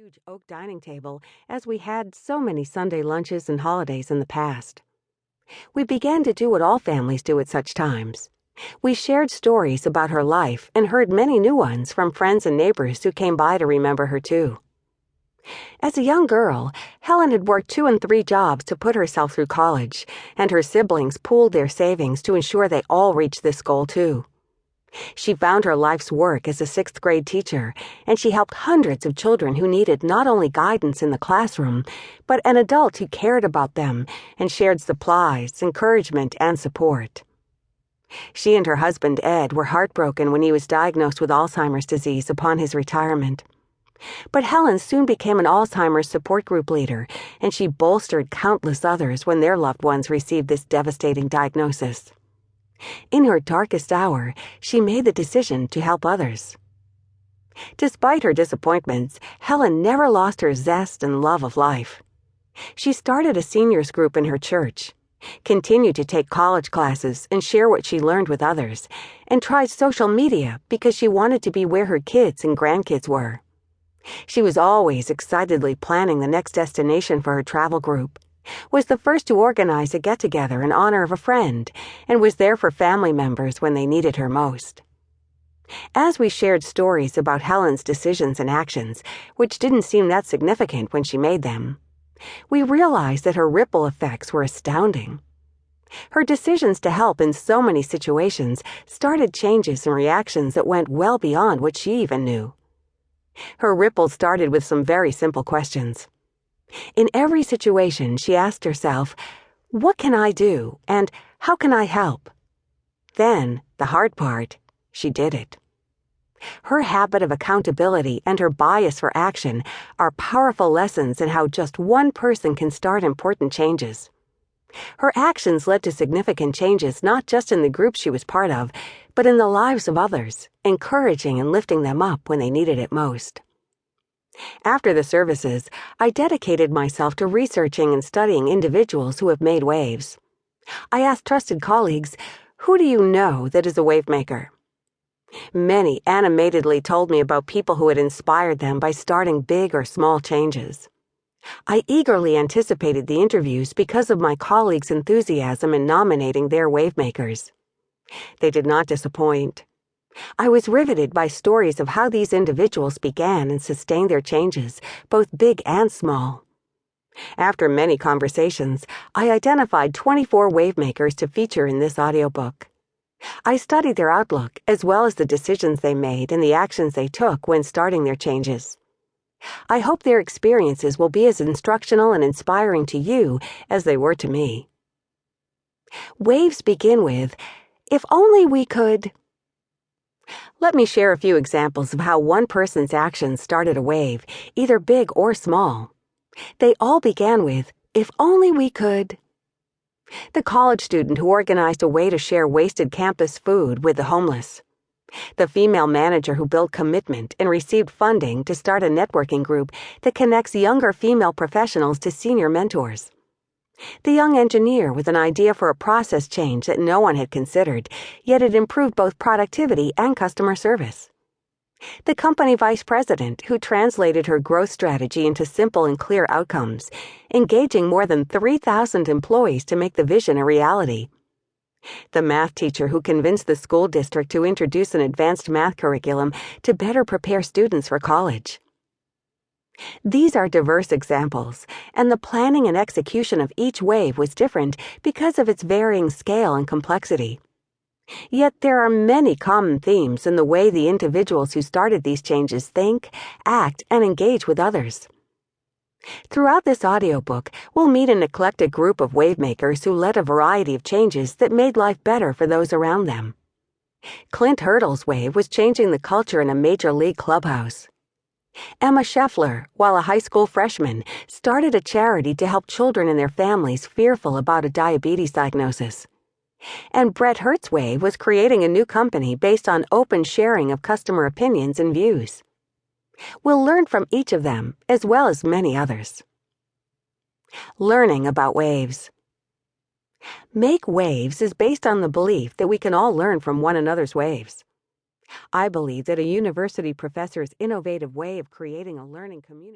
huge oak dining table as we had so many Sunday lunches and holidays in the past. We began to do what all families do at such times. We shared stories about her life and heard many new ones from friends and neighbors who came by to remember her too. As a young girl, Helen had worked 2 and 3 jobs to put herself through college, and her siblings pooled their savings to ensure they all reached this goal too. She found her life's work as a 6th grade teacher, and she helped hundreds of children who needed not only guidance in the classroom, but an adult who cared about them and shared supplies, encouragement, and support. She and her husband, Ed, were heartbroken when he was diagnosed with Alzheimer's disease upon his retirement. But Helen soon became an Alzheimer's support group leader, and she bolstered countless others when their loved ones received this devastating diagnosis. In her darkest hour, she made the decision to help others. Despite her disappointments, Helen never lost her zest and love of life. She started a seniors group in her church, continued to take college classes and share what she learned with others, and tried social media because she wanted to be where her kids and grandkids were. She was always excitedly planning the next destination for her travel group, was the first to organize a get-together in honor of a friend, and was there for family members when they needed her most. As we shared stories about Helen's decisions and actions, which didn't seem that significant when she made them, we realized that her ripple effects were astounding. Her decisions to help in so many situations started changes and reactions that went well beyond what she even knew. Her ripple started with some very simple questions. In every situation, she asked herself, "What can I do?" and "How can I help?" Then, the hard part, she did it. Her habit of accountability and her bias for action are powerful lessons in how just one person can start important changes. Her actions led to significant changes not just in the group she was part of, but in the lives of others, encouraging and lifting them up when they needed it most. After the services, I dedicated myself to researching and studying individuals who have made waves. I asked trusted colleagues, "Who do you know that is a wave maker?" Many animatedly told me about people who had inspired them by starting big or small changes. I eagerly anticipated the interviews because of my colleagues' enthusiasm in nominating their wave makers. They did not disappoint. I was riveted by stories of how these individuals began and sustained their changes, both big and small. After many conversations, I identified 24 wavemakers to feature in this audiobook. I studied their outlook, as well as the decisions they made and the actions they took when starting their changes. I hope their experiences will be as instructional and inspiring to you as they were to me. Waves begin with, "If only we could." Let me share a few examples of how one person's actions started a wave, either big or small. They all began with, "If only we could." The college student who organized a way to share wasted campus food with the homeless. The female manager who built commitment and received funding to start a networking group that connects younger female professionals to senior mentors. The young engineer with an idea for a process change that no one had considered, yet it improved both productivity and customer service. The company vice president who translated her growth strategy into simple and clear outcomes, engaging more than 3,000 employees to make the vision a reality. The math teacher who convinced the school district to introduce an advanced math curriculum to better prepare students for college. These are diverse examples, and the planning and execution of each wave was different because of its varying scale and complexity. Yet there are many common themes in the way the individuals who started these changes think, act, and engage with others. Throughout this audiobook, we'll meet an eclectic group of wavemakers who led a variety of changes that made life better for those around them. Clint Hurdle's wave was changing the culture in a major league clubhouse. Emma Scheffler, while a high school freshman, started a charity to help children and their families fearful about a diabetes diagnosis. And Brett Hertz's wave was creating a new company based on open sharing of customer opinions and views. We'll learn from each of them, as well as many others. Learning about waves. Make waves is based on the belief that we can all learn from one another's waves. I believe that a university professor's innovative way of creating a learning community